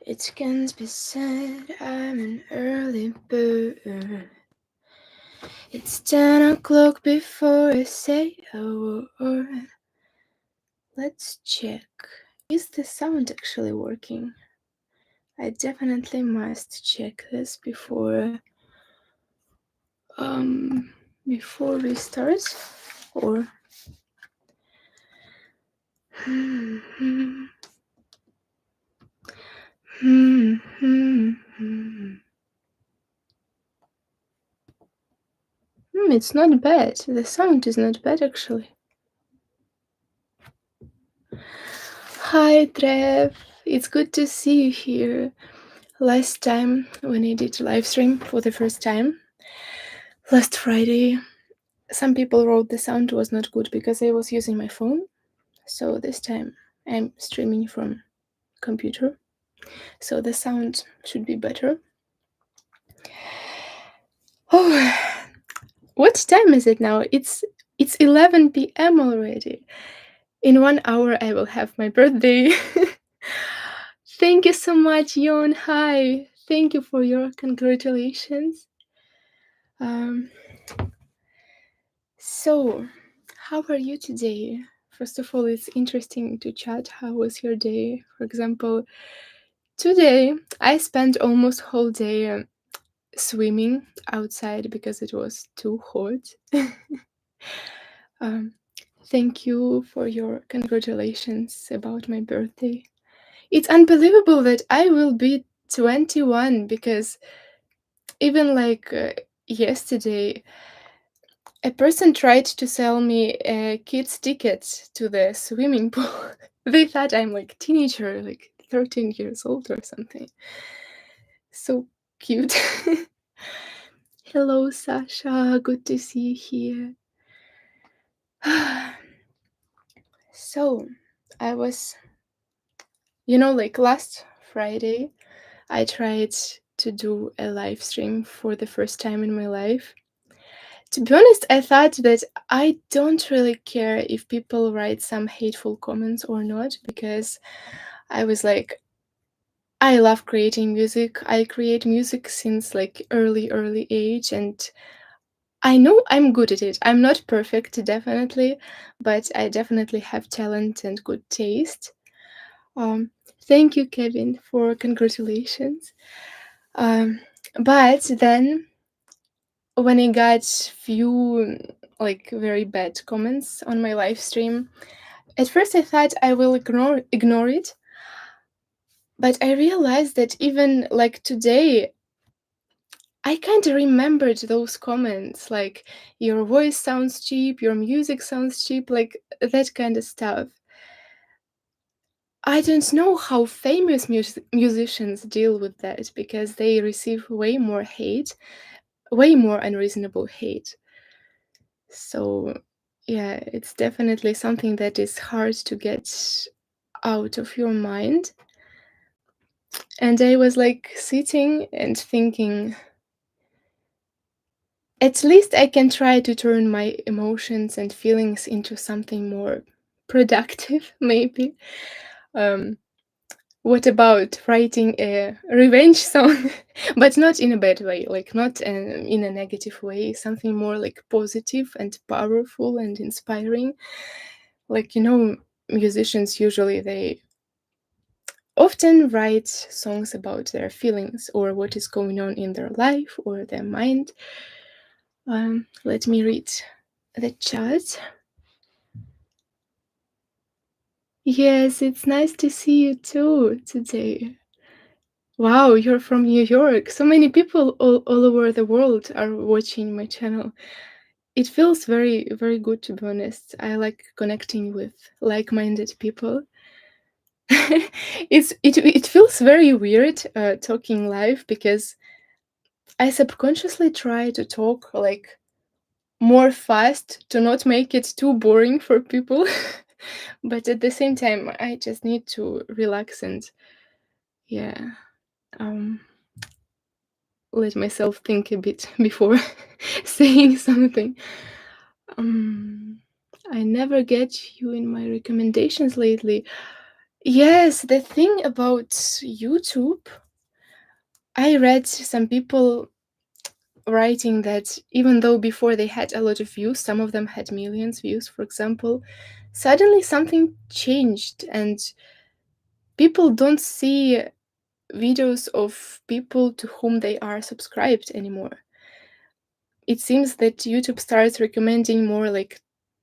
It can't be said I'm an early bird. It's 10 o'clock before I say a word. Let's check. Is the sound actually working? I definitely must check this before we start. Or it's not bad. The sound is not bad actually. Hi Trev, it's good to see you here. Last time when I did live stream for the first time, last Friday, some people wrote the sound was not good because I was using my phone. So this time I'm streaming from computer, so the sound should be better. Oh, what time is it now? It's 11 p.m. already. In 1 hour I will have my birthday. Thank you so much, Yon. Hi. Thank you for your congratulations. So, how are you today? First of all, it's interesting to chat. How was your day? For example, today I spent almost whole day swimming outside because it was too hot. Thank you for your congratulations about my birthday. It's unbelievable that I will be 21 because even yesterday, a person tried to sell me a kid's ticket to the swimming pool. They thought I'm like teenager, like 13 years old or something. So cute. Hello, Sasha. Good to see you here. So, I was, like last Friday, I tried to do a live stream for the first time in my life. To be honest, I thought that I don't really care if people write some hateful comments or not, because I was like, I love creating music. I create music since like early age, and I know I'm good at it. I'm not perfect, definitely, but I definitely have talent and good taste. Thank you, Kevin, for congratulations. But then when I got few like very bad comments on my live stream, at first I thought I will ignore it, but I realized that even like today I kind of remembered those comments, like your voice sounds cheap, your music sounds cheap, like that kind of stuff. I don't know how famous musicians deal with that, because they receive way more hate, way more unreasonable hate. So, yeah, it's definitely something that is hard to get out of your mind. And I was like sitting and thinking, at least I can try to turn my emotions and feelings into something more productive, maybe. What about writing a revenge song? But not in a bad way, like not in a negative way, something more like positive and powerful and inspiring. Like, musicians usually they often write songs about their feelings or what is going on in their life or their mind. Let me read the chat. Yes, it's nice to see you too today. Wow, you're from New York. So many people all over the world are watching my channel. It feels very, very good, to be honest. I like connecting with like-minded people. It feels very weird talking live, because I subconsciously try to talk like more fast to not make it too boring for people. But at the same time, I just need to relax and yeah, let myself think a bit before saying something. I never get you in my recommendations lately. Yes, the thing about YouTube, I read some people writing that even though before they had a lot of views, some of them had millions views, for example, suddenly something changed and people don't see videos of people to whom they are subscribed anymore. It seems that YouTube starts recommending more like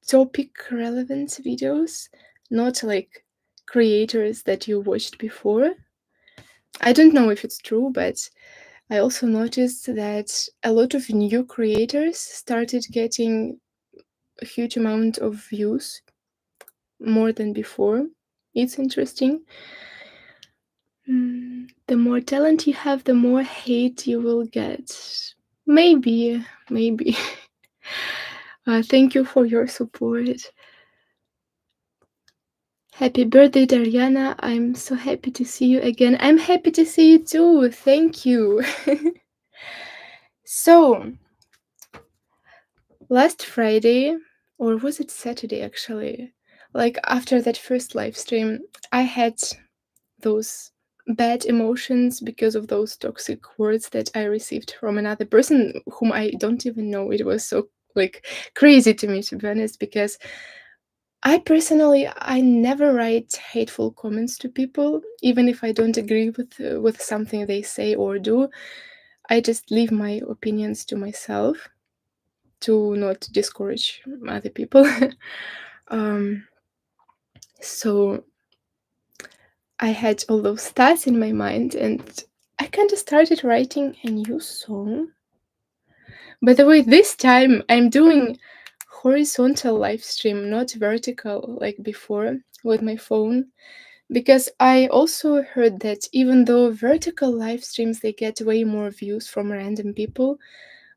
topic relevant videos, not like creators that you watched before. I don't know if it's true, but I also noticed that a lot of new creators started getting a huge amount of views, more than before. It's interesting. The more talent you have, the more hate you will get. Maybe, maybe. Thank you for your support. Happy birthday, Daryana. I'm so happy to see you again. I'm happy to see you too. Thank you. So, last Friday, or was it Saturday actually? Like after that first live stream, I had those bad emotions because of those toxic words that I received from another person whom I don't even know. It was so like crazy to me, to be honest, because I personally I never write hateful comments to people, even if I don't agree with something they say or do. I just leave my opinions to myself to not discourage other people. um, so I had all those thoughts in my mind, and I kind of started writing a new song. By the way, this time I'm doing horizontal live stream, not vertical like before with my phone, because I also heard that even though vertical live streams they get way more views from random people,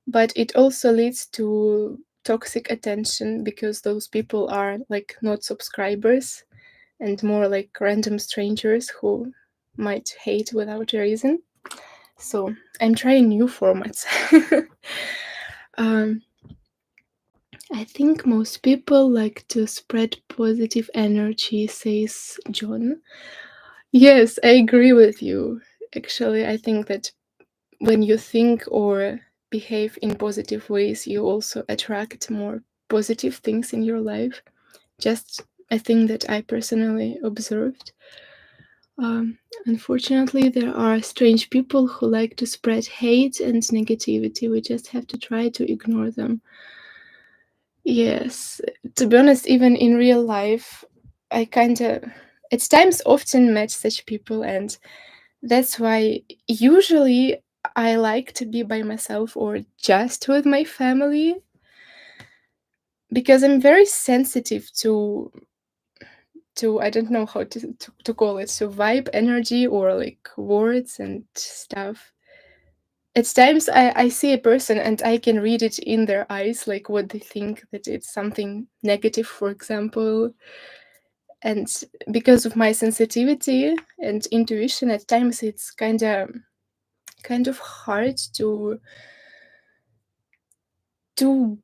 but it also leads to toxic attention because those people are like not subscribers and more like random strangers who might hate without a reason. So I'm trying new formats. um, I think most people like to spread positive energy, says John. Yes, I agree with you. Actually, I think that when you think or behave in positive ways, you also attract more positive things in your life. Just a thing that I personally observed. Unfortunately, there are strange people who like to spread hate and negativity. We just have to try to ignore them. Yes, to be honest, even in real life, I kind of, at times, often met such people, and that's why usually I like to be by myself or just with my family because I'm very sensitive to I don't know how to call it, so vibe energy or like words and stuff. At times I see a person and I can read it in their eyes, like what they think that it's something negative, for example. And because of my sensitivity and intuition, at times it's kind of hard to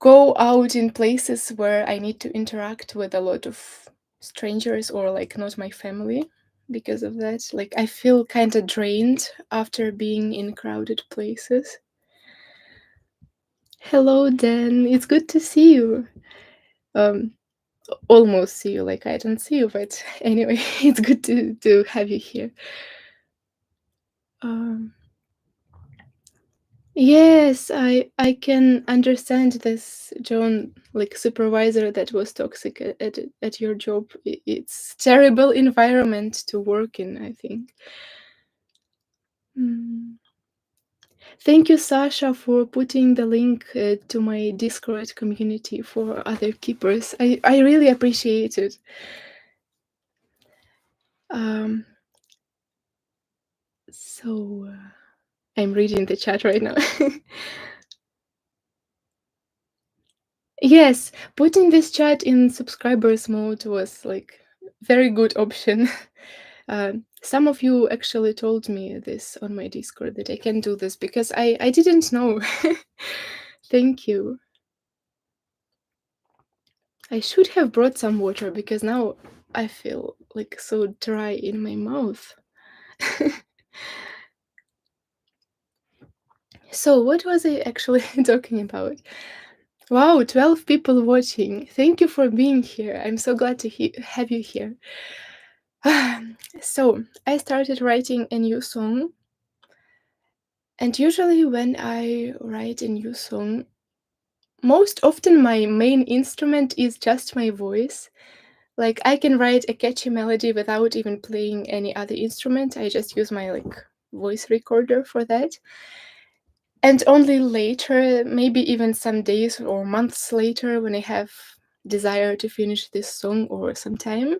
go out in places where I need to interact with a lot of strangers or like not my family because of that. Like I feel kind of drained after being in crowded places. Hello, Dan. It's good to see you. Um, almost see you. Like I don't see you, but anyway, it's good to have you here. Um, Yes, I can understand this, John, like supervisor that was toxic at your job. It's terrible environment to work in, I think. Mm. Thank you, Sasha, for putting the link to my Discord community for other keepers. I really appreciate it. Um, so I'm reading the chat right now. Yes, putting this chat in subscribers mode was like very good option. Some of you actually told me this on my Discord that I can do this because I didn't know. Thank you. I should have brought some water because now I feel like so dry in my mouth. So, what was I actually talking about? Wow, 12 people watching. Thank you for being here. I'm so glad to have you here. So, I started writing a new song, and usually when I write a new song, most often my main instrument is just my voice. Like I can write a catchy melody without even playing any other instrument. I just use my voice recorder for that. And only later, maybe even some days or months later, when I have desire to finish this song or some time,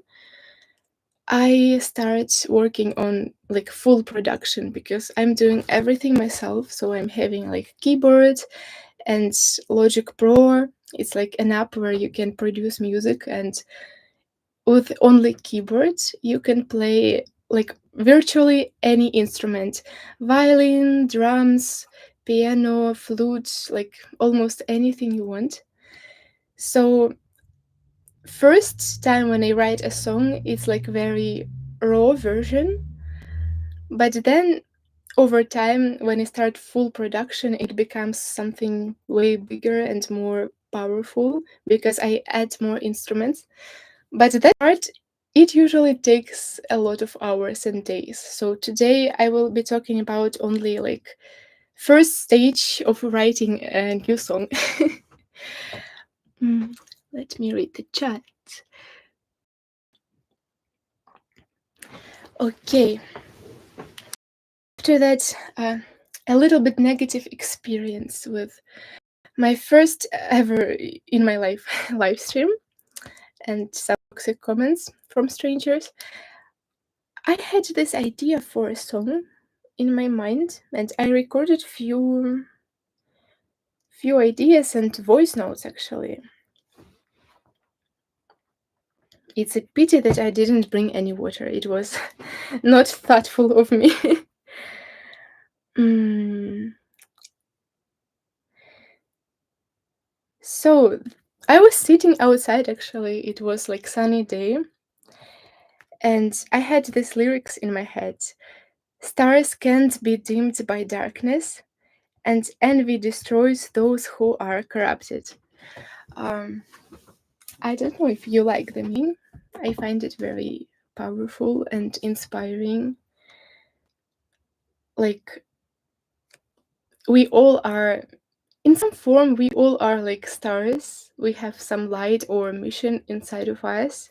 I start working on like full production because I'm doing everything myself. So I'm having like keyboard and Logic Pro. It's like an app where you can produce music, and with only keyboard you can play like virtually any instrument: violin, drums, piano, flute, like almost anything you want. So first time when I write a song, it's like very raw version, but then over time when I start full production, it becomes something way bigger and more powerful because I add more instruments. But that part, it usually takes a lot of hours and days. So today I will be talking about only like first stage of writing a new song. Mm, Let me read the chat. Okay. After that, a little bit negative experience with my first ever in my life live stream and some toxic comments from strangers. I had this idea for a song in my mind, and I recorded few ideas and voice notes actually. It's a pity that I didn't bring any water. It was not thoughtful of me. Mm. So I was sitting outside actually. It was like sunny day, and I had these lyrics in my head. Stars can't be dimmed by darkness, and envy destroys those who are corrupted. Um, I don't know if you like the meme. I find it very powerful and inspiring. Like, we all are, in some form, we all are like stars. We have some light or mission inside of us.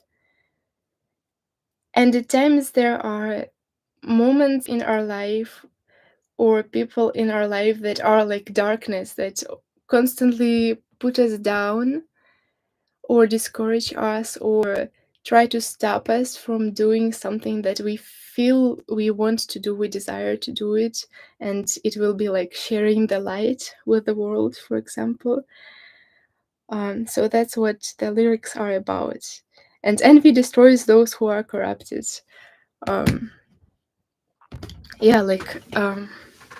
And at times, there are moments in our life or people in our life that are like darkness that constantly put us down or discourage us or try to stop us from doing something that we feel we want to do, we desire to do it, and it will be like sharing the light with the world, for example. So that's what the lyrics are about. And envy destroys those who are corrupted. Um, yeah,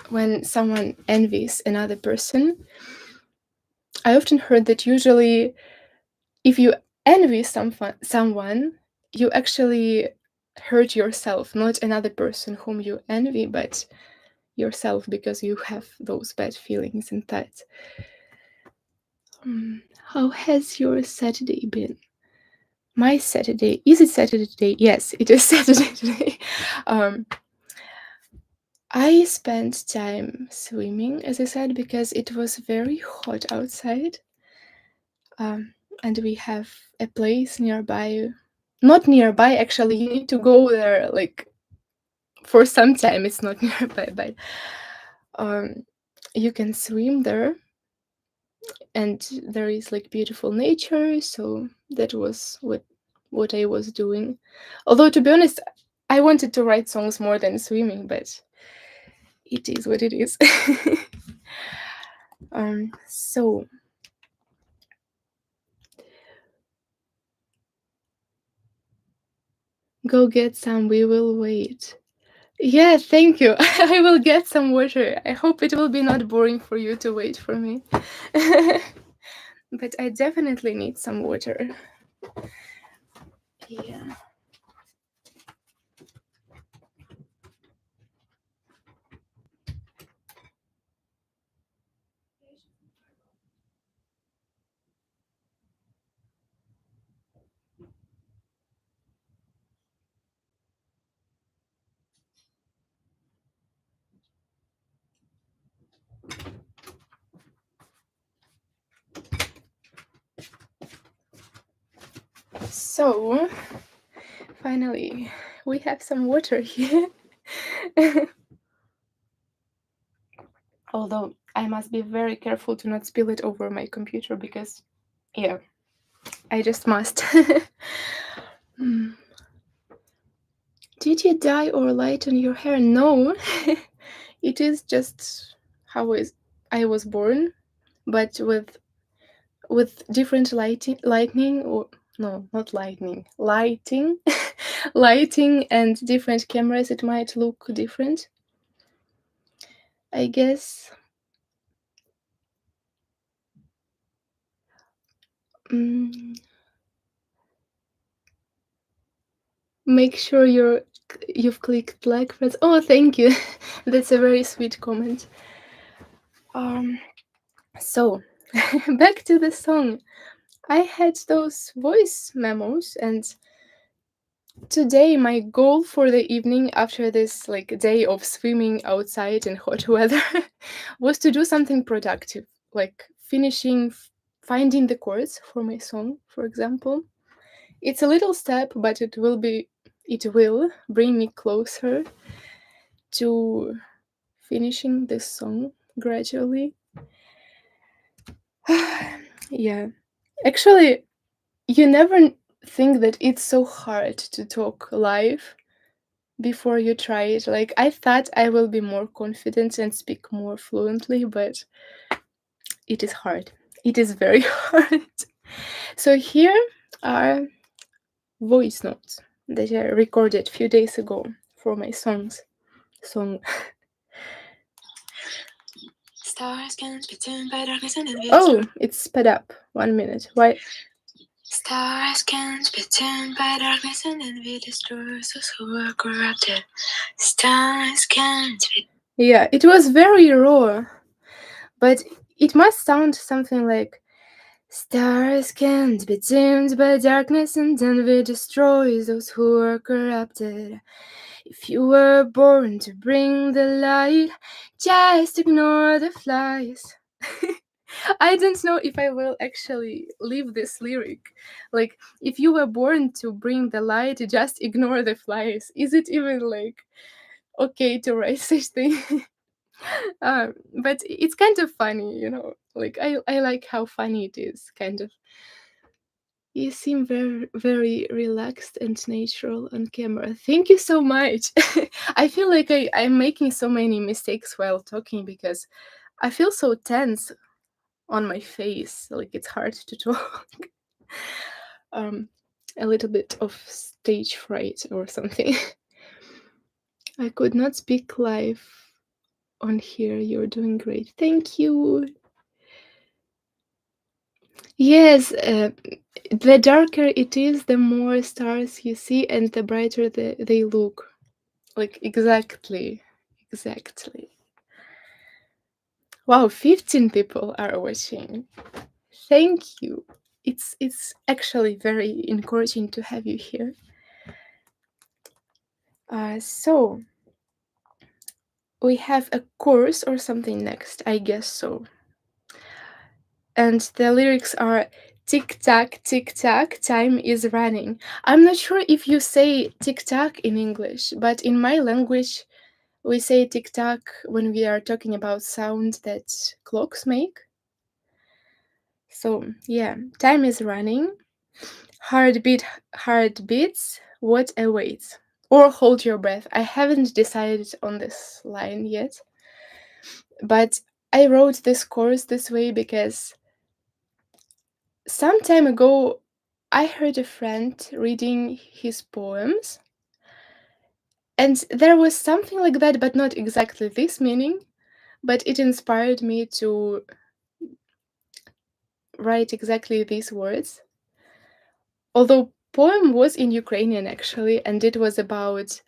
when someone envies another person, I often heard that usually if you envy someone, you actually hurt yourself, not another person whom you envy, but yourself, because you have those bad feelings and that. How has your Saturday been? My Saturday, is it Saturday today? Yes, it is Saturday today. um, I spent time swimming, as I said, because it was very hot outside. Um, and we have a place nearby. Not nearby, actually. You need to go there like for some time. It's not nearby, but um, you can swim there, and there is like beautiful nature. So that was what I was doing. Although to be honest, I wanted to write songs more than swimming, but it is what it is. So go get some. We will wait. Yeah, thank you. I will get some water. I hope it will be not boring for you to wait for me. But I definitely need some water. Yeah. So, finally, we have some water here. Although I must be very careful to not spill it over my computer because, yeah, I just must. Hmm. Did you dye or lighten your hair? No, it is just how I was born, but with different lightning or no, not lightning, lighting, lighting and different cameras, it might look different. I guess. Mm, make sure you've clicked like friends. Oh, thank you. That's a very sweet comment. Um, so back to the song. I had those voice memos, and today my goal for the evening after this like day of swimming outside in hot weather was to do something productive, like finding the chords for my song, for example. It's a little step, but it will bring me closer to finishing this song gradually. Yeah. Actually, you never think that it's so hard to talk live before you try it. Like, I thought I will be more confident and speak more fluently, but it is hard. It is very hard. So, here are voice notes that I recorded a few days ago for my song. Stars can be tuned by darkness and envy. Oh, it's sped up. 1 minute. Why? Stars can't be tuned by darkness and envy destroys those who are corrupted. Stars can't be. Yeah, it was very raw, but it must sound something like stars can't be tuned by darkness and envy destroys those who are corrupted. If you were born to bring the light, just ignore the flies. I don't know if I will actually leave this lyric. Like, if you were born to bring the light, just ignore the flies. Is it even like okay to write such thing? But it's kind of funny. Like I like how funny it is. Kind of. You seem very very relaxed and natural on camera. Thank you so much. I feel like I'm making so many mistakes while talking because I feel so tense on my face. Like it's hard to talk. um, a little bit of stage fright or something. I could not speak live on here. You're doing great. Thank you. Yes, the darker it is, the more stars you see, and the brighter they look. Like exactly, exactly. Wow, 15 people are watching. Thank you. It's actually very encouraging to have you here. So we have a course or something next, I guess so. And the lyrics are tick tack, time is running. I'm not sure if you say tick tack in English, but in my language, we say tick tack when we are talking about sound that clocks make. So, yeah, time is running. Heartbeats, what awaits? Or hold your breath. I haven't decided on this line yet. But I wrote this course this way because some time ago I heard a friend reading his poems, and there was something like that, but not exactly this meaning. But it inspired me to write exactly these words. Although poem was in Ukrainian actually, and it was about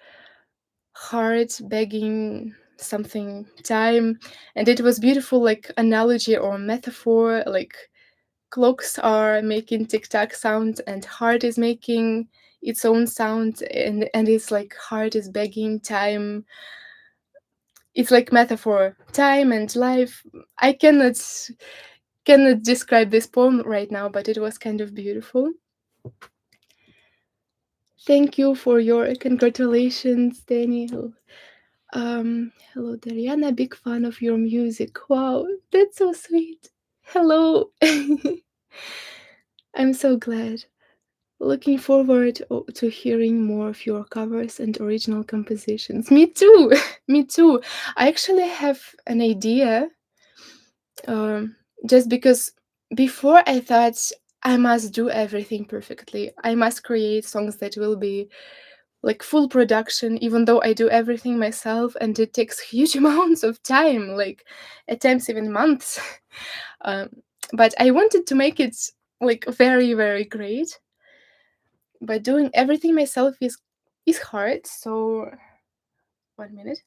heart begging something time, and it was beautiful like analogy or metaphor, like clocks are making tick tack sound and heart is making its own sound, and it's like heart is begging time. It's like metaphor, time and life. I cannot describe this poem right now, but it was kind of beautiful. Thank you for your congratulations, Danny. Hello, Daryana. Big fan of your music. Wow, that's so sweet. Hello. I'm so glad. Looking forward to hearing more of your covers and original compositions. Me too. Me too. I actually have an idea. Um, just because before I thought I must do everything perfectly. I must create songs that will be like full production, even though I do everything myself and it takes huge amounts of time, like at times even months. um, but I wanted to make it like very, very great. But doing everything myself is hard. So 1 minute.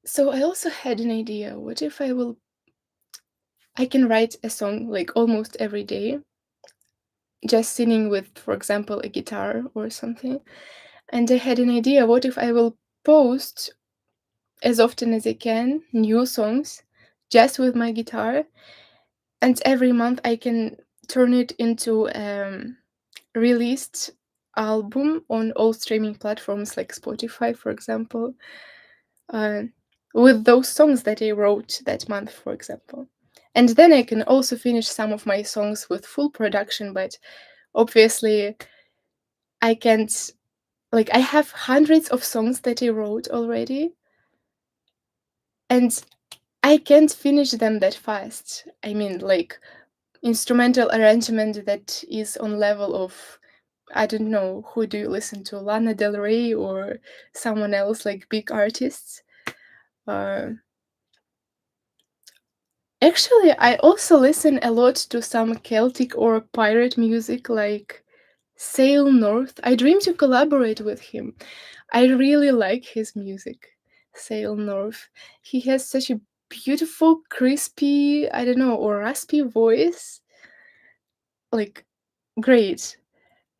So I also had an idea. What if I can write a song like almost every day, just sitting with, for example, a guitar or something. And I had an idea. What if I will post as often as I can new songs just with my guitar, and every month I can turn it into released album on all streaming platforms like Spotify, for example, uh, with those songs that I wrote that month, for example. And then I can also finish some of my songs with full production, but obviously I can't, like, I have hundreds of songs that I wrote already, and I can't finish them that fast. I mean, like, instrumental arrangement that is on level of, I don't know, who do you listen to, Lana Del Rey or someone else, like big artists. Uh, Actually, I also listen a lot to some Celtic or pirate music like Sail North. I dream to collaborate with him. I really like his music. Sail North. He has such a beautiful, crispy, I don't know, or raspy voice. Like, great.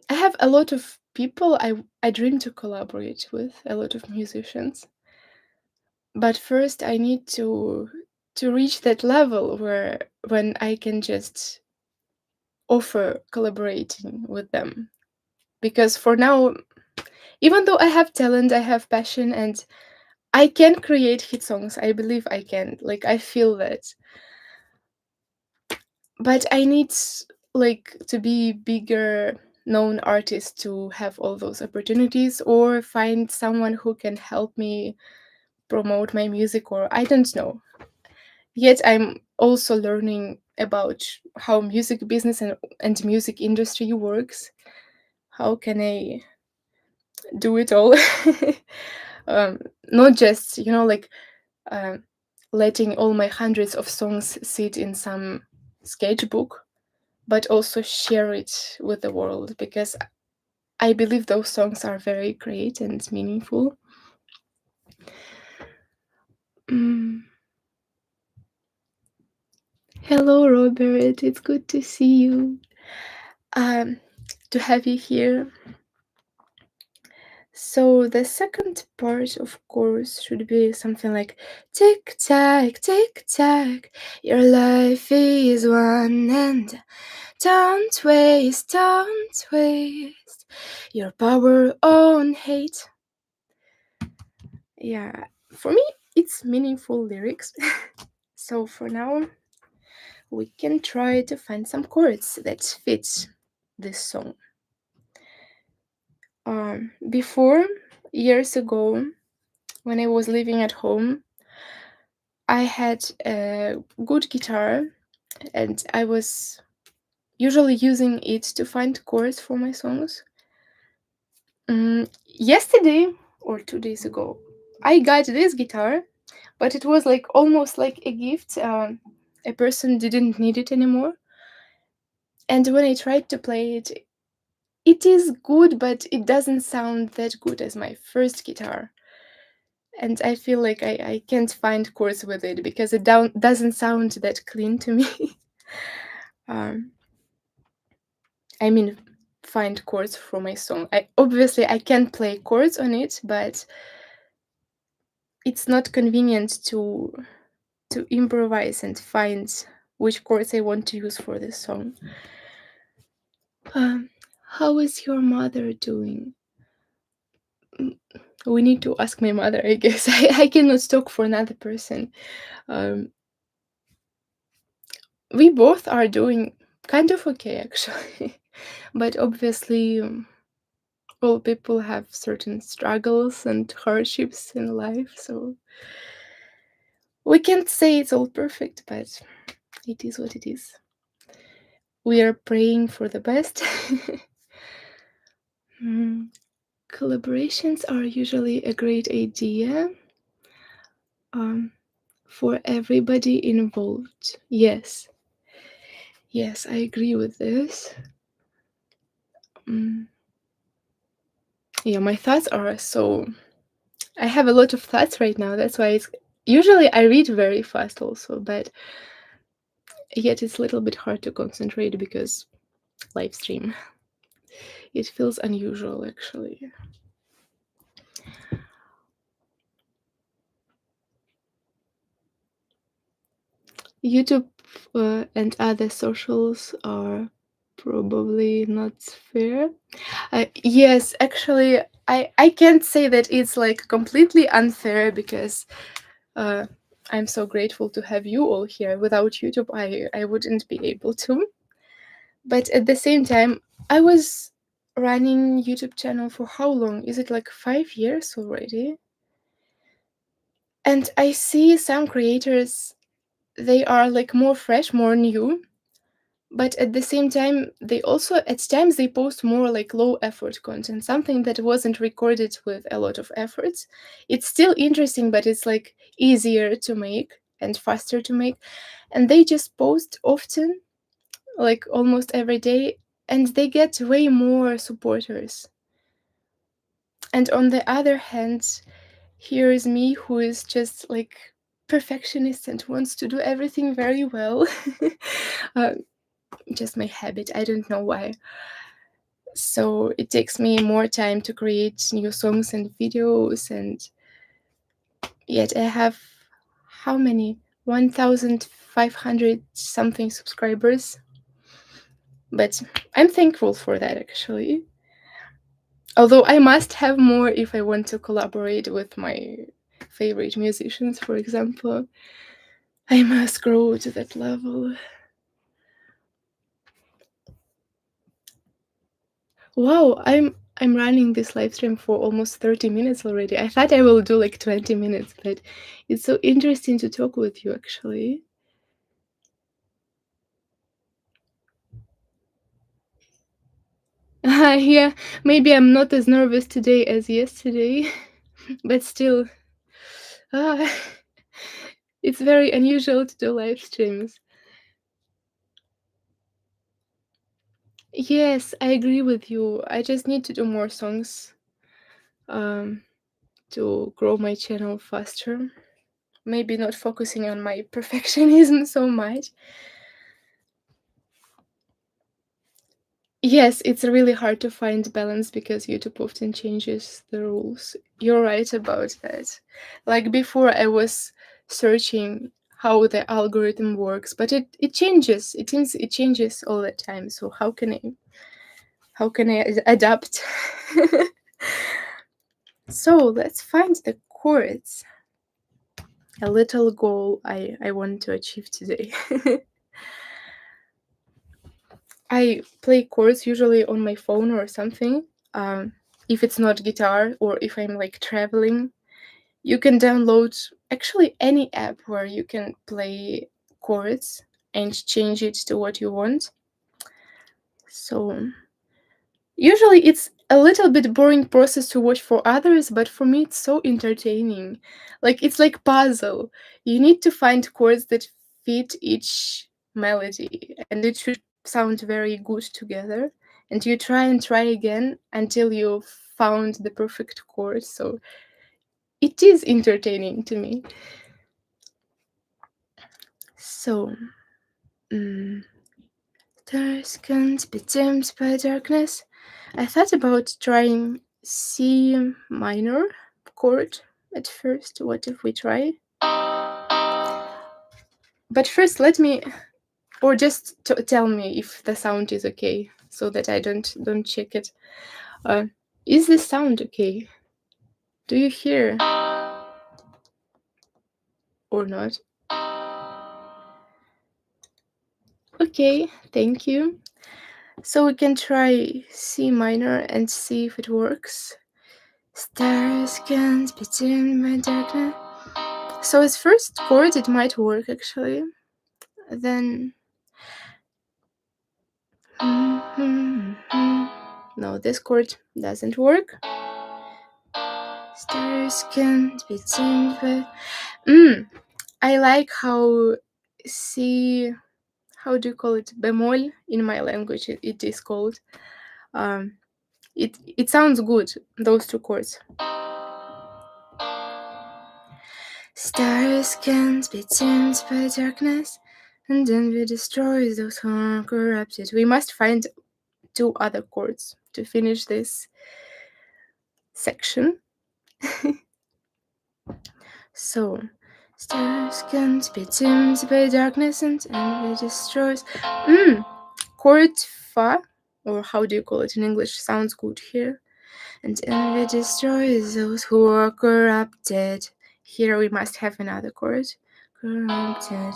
I have a lot of people I dream to collaborate with, a lot of musicians. But first I need to reach that level where when I can just offer collaborating with them. Because for now, even though I have talent, I have passion, and I can create hit songs. I believe I can. Like, I feel that. But I need like to be bigger known artist to have all those opportunities, or find someone who can help me promote my music, or I don't know. Yet I'm also learning about how music business and music industry works. How can I do it all? um, Not just, like, um, letting all my hundreds of songs sit in some sketchbook, but also share it with the world, because I believe those songs are very great and meaningful. Mm. Hello, Robert. It's good to see you. Um, to have you here. So the second part, of course, should be something like tick tack, your life is one, and don't waste your power on hate. Yeah, for me, it's meaningful lyrics. So for now, we can try to find some chords that fit this song. Before, years ago, when I was living at home, I had a good guitar, and I was usually using it to find chords for my songs. Yesterday or 2 days ago, I got this guitar, but it was like almost like a gift. A person didn't need it anymore. And when I tried to play it, it is good, but it doesn't sound that good as my first guitar. And I feel like I can't find chords with it because it doesn't sound that clean to me. um, I mean, find chords for my song. I can play chords on it, but it's not convenient to improvise and find which chords I want to use for this song. Um, how is your mother doing? Mm, We need to ask my mother, I guess. I cannot talk for another person. Um, we both are doing kind of okay, actually. But obviously, all people have certain struggles and hardships in life, so we can't say it's all perfect, but it is what it is. We are praying for the best. Hmm. Collaborations are usually a great idea um, for everybody involved. Yes, I agree with this. Mm, yeah, my thoughts are so. I have a lot of thoughts right now. That's why it's usually I read very fast also, but yet it's a little bit hard to concentrate because live stream. It feels unusual actually. YouTube and other socials are probably not fair. Yes, actually, I can't say that it's like completely unfair because uh, I'm so grateful to have you all here. Without YouTube, I wouldn't be able to. But at the same time, I was running YouTube channel for how long? Is it like 5 years already? And I see some creators, they are like more fresh, more new, but at the same time they also at times they post more like low effort content, something that wasn't recorded with a lot of efforts. It's still interesting, but it's like easier to make and faster to make, and they just post often, like almost every day, and they get way more supporters. And on the other hand, here is me who is just like perfectionist and wants to do everything very well. uh, just my habit, I don't know why. So it takes me more time to create new songs and videos, and yet I have how many 1500 something subscribers, but I'm thankful for that actually, although I must have more if I want to collaborate with my favorite musicians, for example. I must grow to that level. Wow, I'm running this live stream for almost 30 minutes already. I thought I will do like 20 minutes, but it's so interesting to talk with you actually. Yeah, maybe I'm not as nervous today as yesterday, but still, uh, it's very unusual to do live streams. Yes, I agree with you. I just need to do more songs um, to grow my channel faster. Maybe not focusing on my perfectionism so much. Yes, it's really hard to find balance because YouTube often changes the rules. You're right about that. Like before, I was searching how the algorithm works, but it changes. It changes all the time. So how can I adapt? So let's find the chords. A little goal I want to achieve today. I play chords usually on my phone or something. Um, if it's not guitar or if I'm like traveling, you can download actually any app where you can play chords and change it to what you want. So usually it's a little bit boring process to watch for others, but for me it's so entertaining. Like it's like puzzle. You need to find chords that fit each melody and it should sound very good together. And you try and try again until you found the perfect chord. So it is entertaining to me. So, mm, stars can't be dimmed by darkness. I thought about trying C minor chord at first. What if we try? But first, let me or just tell me if the sound is okay, so that I don't check it. Uh, is the sound okay? Do you hear or not? Okay, thank you. So we can try C minor and see if it works. Stars can't be dimmed by darkness. So as first chord it might work actually. Then no, this chord doesn't work. Stars can't be dimmed by. I like how C, how do you call it, bemol in my language it is called. Um, it sounds good, those two chords. Stars can't be dimmed by darkness, and then we destroy those who are corrupted. We must find two other chords to finish this section. So, stars can't be dimmed by darkness, and envy destroys. Chord fa, or how do you call it in English? Sounds good here. And envy destroys those who are corrupted. Here we must have another chord. Corrupted.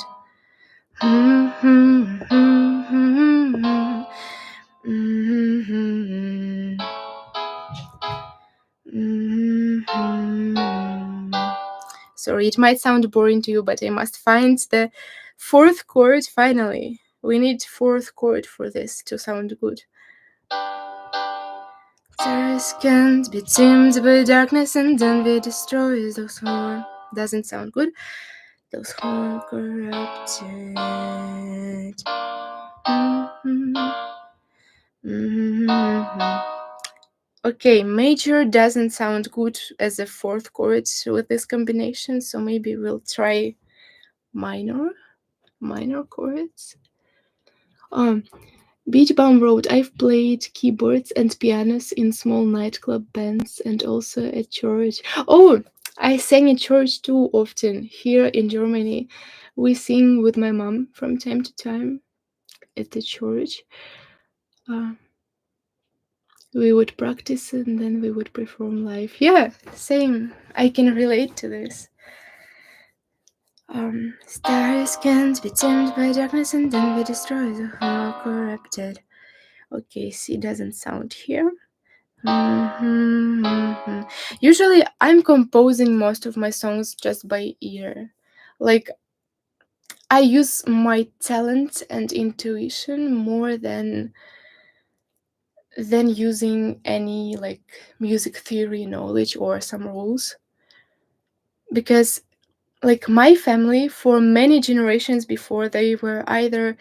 Sorry, it might sound boring to you, but I must find the fourth chord finally. We need fourth chord for this to sound good. Stars can't be dimmed by darkness, and envy destroys those who are. Doesn't sound good. Those who are corrupted. Okay, major doesn't sound good as a fourth chord with this combination, so maybe we'll try minor chords. Beach Bum wrote, I've played keyboards and pianos in small nightclub bands and also at church. Oh, I sang at church too often here in Germany. We sing with my mom from time to time at the church. We would practice and then we would perform live. Yeah, same. I can relate to this. Stars can't be dimmed by darkness, and then we destroy the whole corrupted. Okay, C doesn't sound here. Usually, I'm composing most of my songs just by ear. Like, I use my talent and intuition more than using any like music theory knowledge or some rules. Because like my family for many generations before, they were either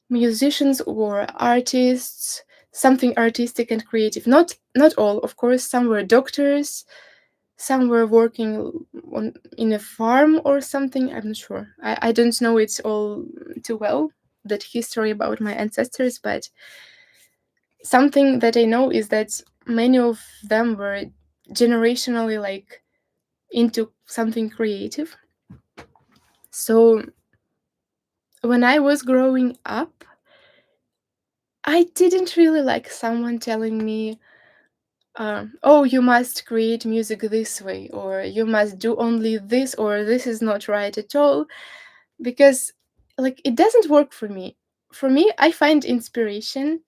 musicians or artists, something artistic and creative. Not all, of course. Some were doctors, some were working in a farm or something. I'm not sure. I don't know it all too well, that history about my ancestors, but something that I know is that many of them were generationally like into something creative. So when I was growing up, I didn't really like someone telling me, oh, you must create music this way, or you must do only this, or this is not right at all, because like it doesn't work for me. For me, I find inspiration,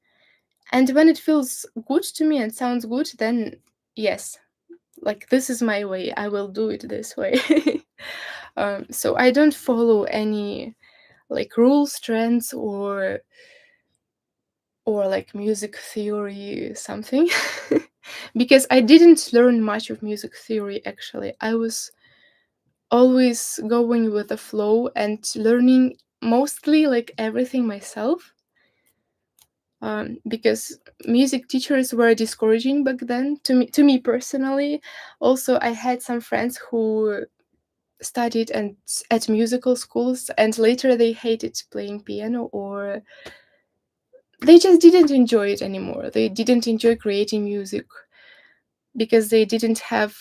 and when it feels good to me and sounds good, then yes, like this is my way. I will do it this way. So I don't follow any like rules, trends, or like music theory something. Because I didn't learn much of music theory actually. I was always going with the flow and learning mostly like everything myself. Because music teachers were discouraging back then to me personally. Also, I had some friends who studied at musical schools, and later they hated playing piano, or they just didn't enjoy it anymore. They didn't enjoy creating music because they didn't have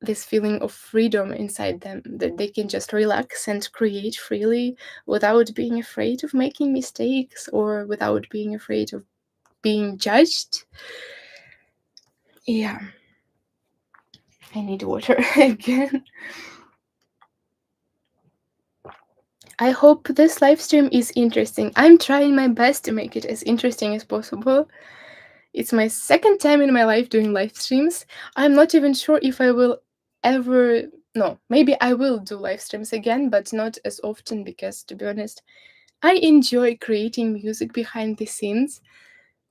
this feeling of freedom inside them, that they can just relax and create freely without being afraid of making mistakes or without being afraid of being judged. Yeah, I need water again. I hope this live stream is interesting. I'm trying my best to make it as interesting as possible. It's my second time in my life doing live streams. I'm not even sure if I will ever. No, maybe I will do live streams again, but not as often because, to be honest, I enjoy creating music behind the scenes.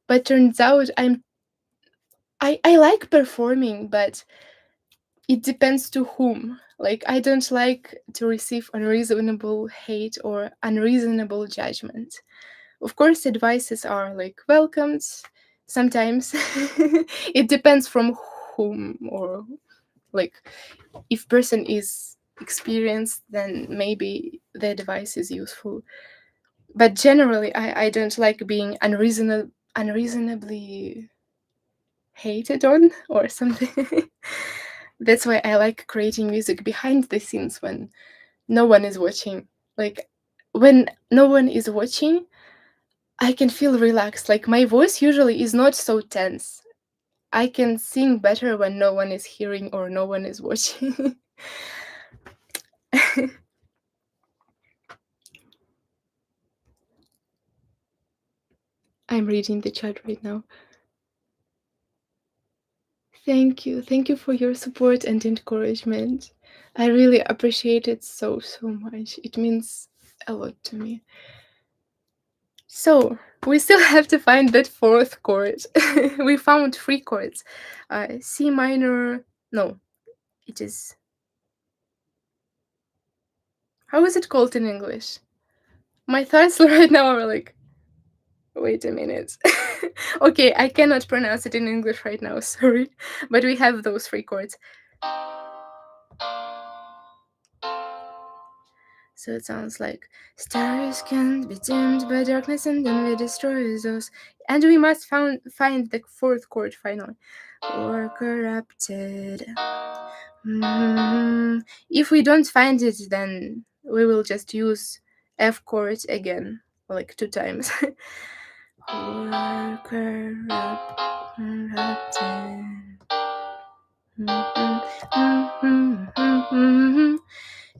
But turns out I like performing, but it depends to whom. Like, I don't like to receive unreasonable hate or unreasonable judgment. Of course, advices are like welcomed sometimes. It depends from whom, or like if person is experienced, then maybe the advice is useful. But generally, I don't like being unreasonably hated on or something. That's why I like creating music behind the scenes when no one is watching. Like, when no one is watching, I can feel relaxed. Like, my voice usually is not so tense. I can sing better when no one is hearing or no one is watching. I'm reading the chat right now. Thank you. Thank you for your support and encouragement. I really appreciate it so, so much. It means a lot to me. So, we still have to find that fourth chord. We found three chords. C minor. No, it is. How is it called in English? My thoughts right now are like, wait a minute. Okay, I cannot pronounce it in English right now, sorry. But we have those three chords. So it sounds like stars can't be dimmed by darkness and then we destroy those. And we must find the fourth chord finally. Or corrupted. If we don't find it, then we will just use F chord again, like 2 times. Or corrupted.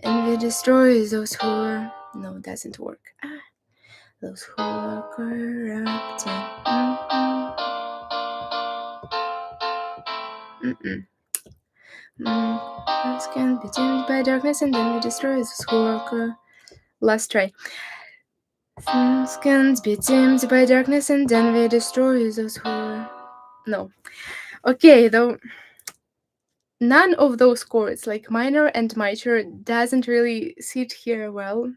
Envy destroys those who are. No, it doesn't work. Those who are corrupted. Those can be dimmed by darkness and envy destroys those who are Last try. Things can be dimmed by darkness and envy destroys those who are. No. Okay, though. None of those chords, like minor and major, doesn't really sit here well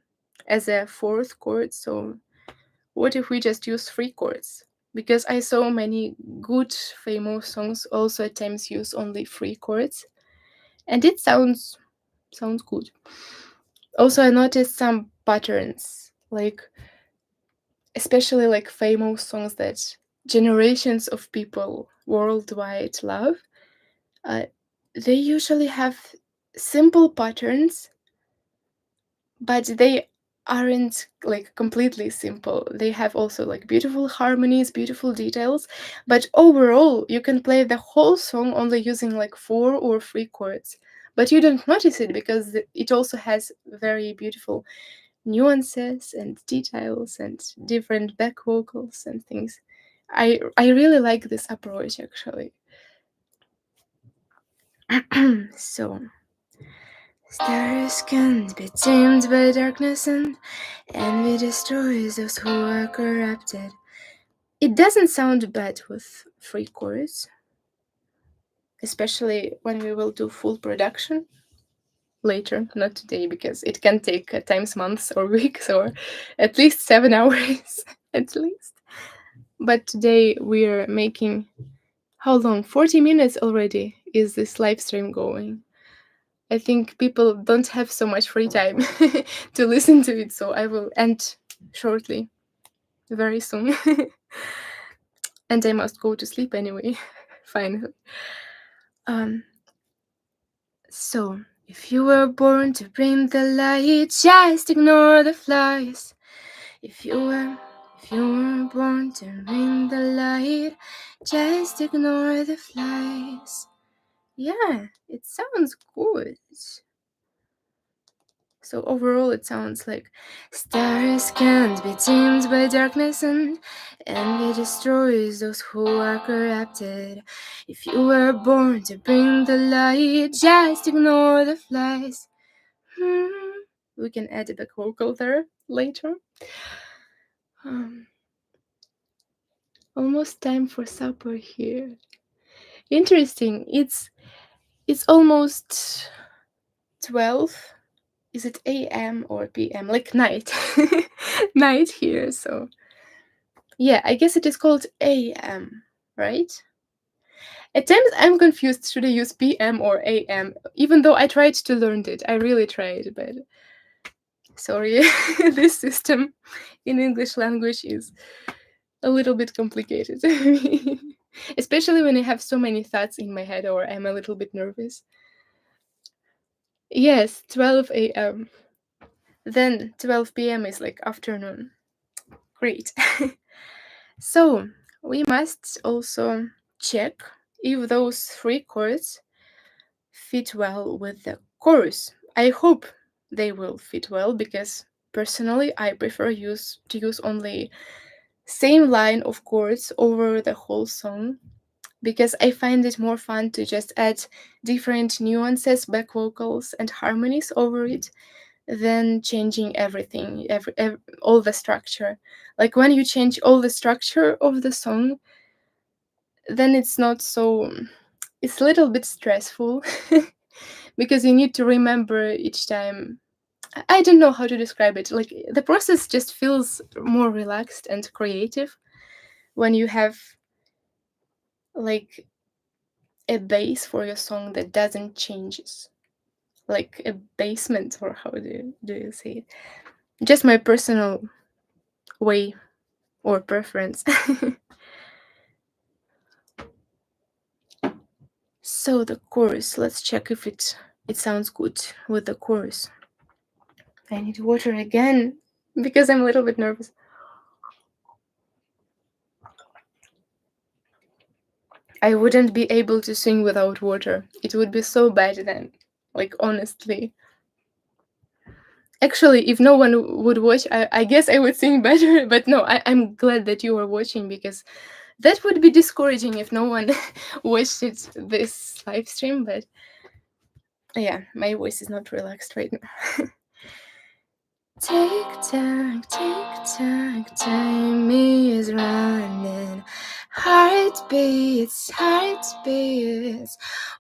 as a fourth chord. So what if we just use three chords? Because I saw many good famous songs also at times use only three chords, and it sounds good. Also, I noticed some patterns, like especially like famous songs that generations of people worldwide love. Uh, they usually have simple patterns, but they aren't like completely simple. They have also like beautiful harmonies, beautiful details, but overall you can play the whole song only using like four or three chords, but you don't notice it because it also has very beautiful nuances and details and different back vocals and things. I really like this approach actually. So stars can't be tamed by darkness and envy destroys those who are corrupted. It doesn't sound bad with three chords, especially when we will do full production later, not today, because it can take at times months or weeks or at least 7 hours at least. But today we're making how long? 40 minutes already is this live stream going. I think people don't have so much free time to listen to it, so I will end shortly, very soon. And I must go to sleep anyway, finally. Um, So, if you were born to bring the light, just ignore the flies. If you were, if you were born to bring the light, just ignore the flies. Yeah, it sounds good. So overall, it sounds like stars can't be tamed by darkness, and envy destroys those who are corrupted. If you were born to bring the light, just ignore the flies. We can add a back vocal there later. Um, Almost time for supper here. Interesting. It's almost 12. Is it AM or PM? Like night. Night here, so yeah, I guess it is called AM, right? At times I'm confused, should I use PM or AM? Even though I tried to learn it. I really tried, but sorry. This system in English language is a little bit complicated. Especially when I have so many thoughts in my head or I'm a little bit nervous. Yes, 12 a.m. Then 12 p.m. is like afternoon. Great. So, we must also check if those three chords fit well with the chorus. I hope they will fit well because personally I prefer to use only same line of chords over the whole song because I find it more fun to just add different nuances, back vocals, and harmonies over it than changing everything, all the structure. Like when you change all the structure of the song, then it's not so. It's a little bit stressful because you need to remember each time. I don't know how to describe it. Like the process just feels more relaxed and creative when you have like a base for your song that doesn't changes, like a basement, or how do you say it? Just my personal way or preference. So the chorus, let's check if it sounds good with the chorus. I need water again because I'm a little bit nervous. I wouldn't be able to sing without water. It would be so bad then. Like honestly. Actually, if no one would watch, I guess I would sing better. But no, I'm glad that you are watching because that would be discouraging if no one watched this live stream. But yeah, my voice is not relaxed right now. Tick tock, time is running. Heartbeats, heartbeats.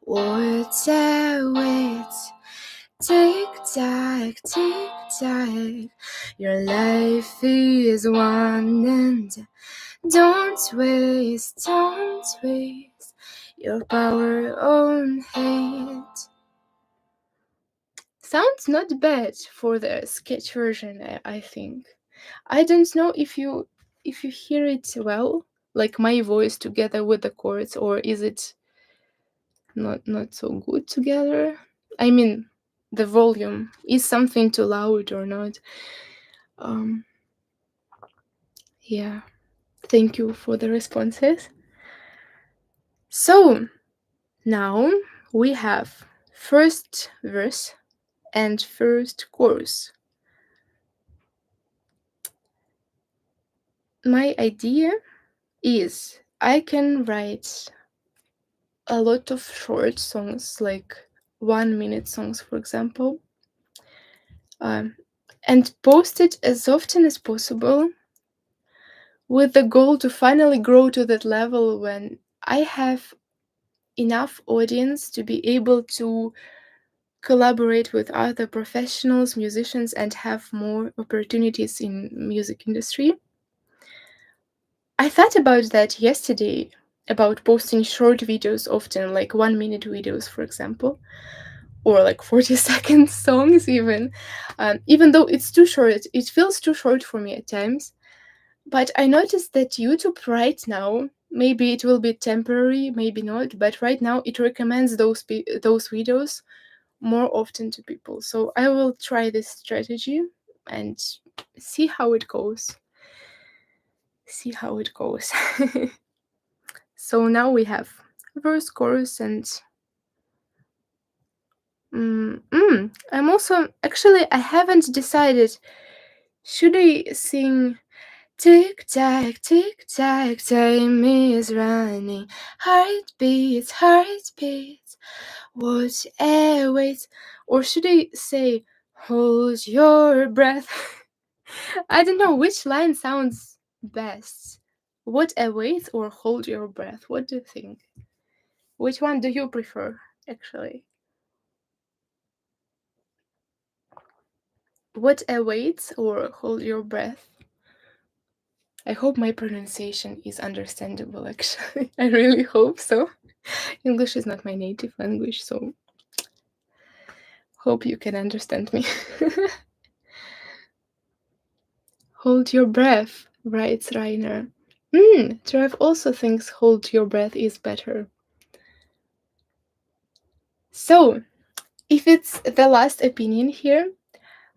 Words I wait. Tick tock. Your life is one, and don't waste your power on hate. Sounds not bad for the sketch version, I think. I don't know if you hear it well, like my voice together with the chords, or is it not so good together? I mean, the volume is something too loud or not? Um, yeah. Thank you for the responses. So now we have first verse and first chorus. My idea is I can write a lot of short songs, like 1 minute songs, for example, um, and post it as often as possible with the goal to finally grow to that level when I have enough audience to be able to collaborate with other professionals, musicians, and have more opportunities in music industry. I thought about that yesterday, about posting short videos often, like 1 minute videos, for example, or like 40-second songs even. Even though it's too short, it feels too short for me at times. But I noticed that YouTube right now, maybe it will be temporary, maybe not, but right now it recommends those videos more often to people. So I will try this strategy and see how it goes. See how it goes. So now we have verse, chorus, and I'm also actually I haven't decided. Should I sing tick tack, time is running, heartbeats, what awaits? Or should I say hold your breath? I don't know which line sounds best. What awaits or hold your breath? What do you think? Which one do you prefer, actually? What awaits or hold your breath? I hope my pronunciation is understandable, actually. I really hope so. English is not my native language, so hope you can understand me. Hold your breath, writes Rainer. Trev also thinks hold your breath is better. So, if it's the last opinion here,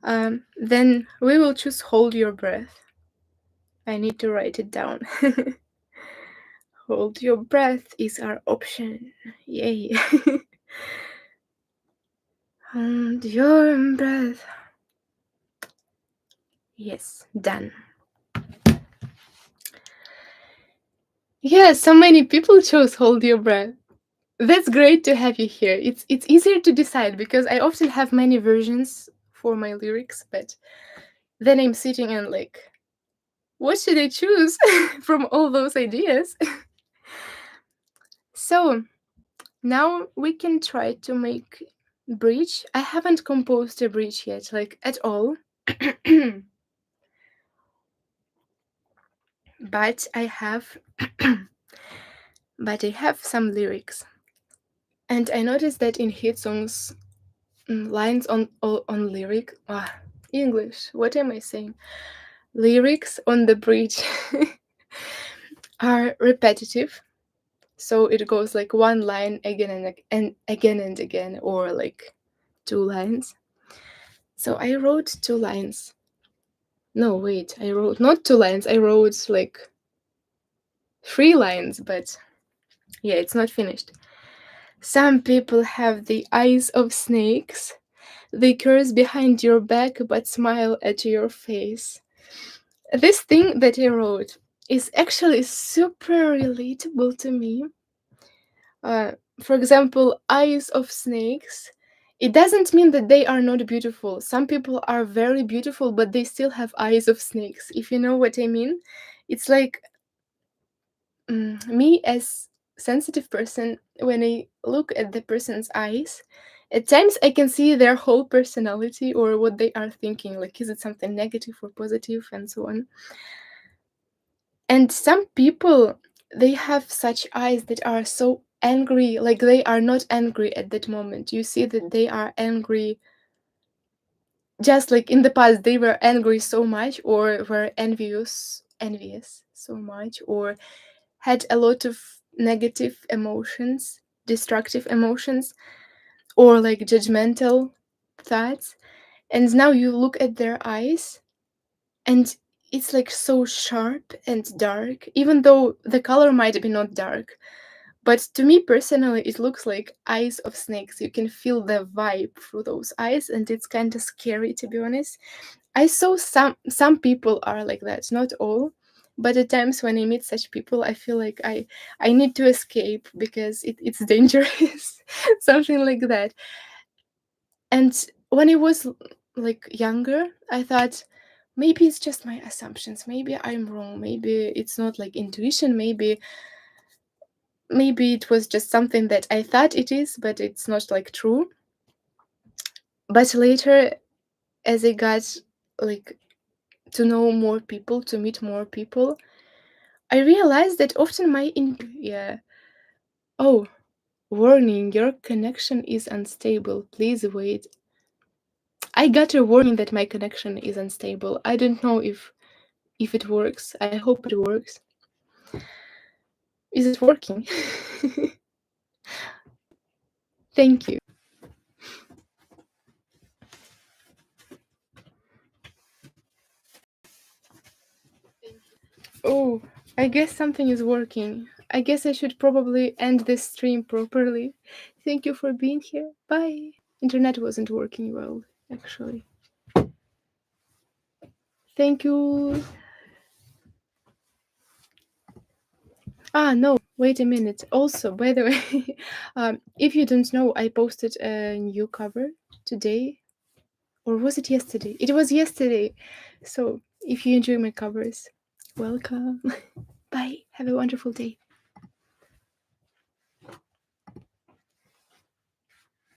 then we will choose hold your breath. I need to write it down. Hold your breath is our option. Yay. Hold your breath. Yes, done. Yeah, so many people chose hold your breath. That's great to have you here. It's easier to decide because I often have many versions for my lyrics, but then I'm sitting and like, what should I choose from all those ideas? So now we can try to make bridge. I haven't composed a bridge yet, like at all. but I have some lyrics. And I noticed that in hit songs, lines on lyric English. What am I saying? Lyrics on the bridge are repetitive. So it goes like one line again and again and again, or like 2 lines. So I wrote 2 lines. No, wait, I wrote not 2 lines. I wrote like 3 lines, but yeah, it's not finished. Some people have the eyes of snakes. They curse behind your back but smile at your face. This thing that I wrote is actually super relatable to me. Uh, for example, eyes of snakes. It doesn't mean that they are not beautiful. Some people are very beautiful, but they still have eyes of snakes, if you know what I mean. It's like me as sensitive person, when I look at the person's eyes, at times I can see their whole personality or what they are thinking, like is it something negative or positive and so on. And some people, they have such eyes that are so angry, like they are not angry at that moment. You see that they are angry just like in the past they were angry so much, or were envious so much, or had a lot of negative emotions, destructive emotions, or like judgmental thoughts. And now you look at their eyes and it's like so sharp and dark, even though the color might be not dark. But to me personally, it looks like eyes of snakes. You can feel the vibe through those eyes, and it's kind of scary, to be honest. I saw some people are like that, not all, but at times when I meet such people, I feel like I need to escape because it's dangerous, something like that. And when I was like younger, I thought maybe it's just my assumptions. Maybe I'm wrong. Maybe it's not like intuition. Maybe it was just something that I thought it is, but it's not like true. But later, as I got like to know more people, to meet more people, I realized that often yeah. Oh, warning, your connection is unstable. Please wait. I got a warning that my connection is unstable. I don't know if it works. I hope it works. Is it working? Thank you. Oh, I guess something is working. I guess I should probably end this stream properly. Thank you for being here. Bye. Internet wasn't working well, actually. Thank you. Ah, no, wait a minute. Also, by the way, if you don't know, I posted a new cover today. Or was it yesterday? It was yesterday. So, if you enjoy my covers, welcome. Bye. Have a wonderful day.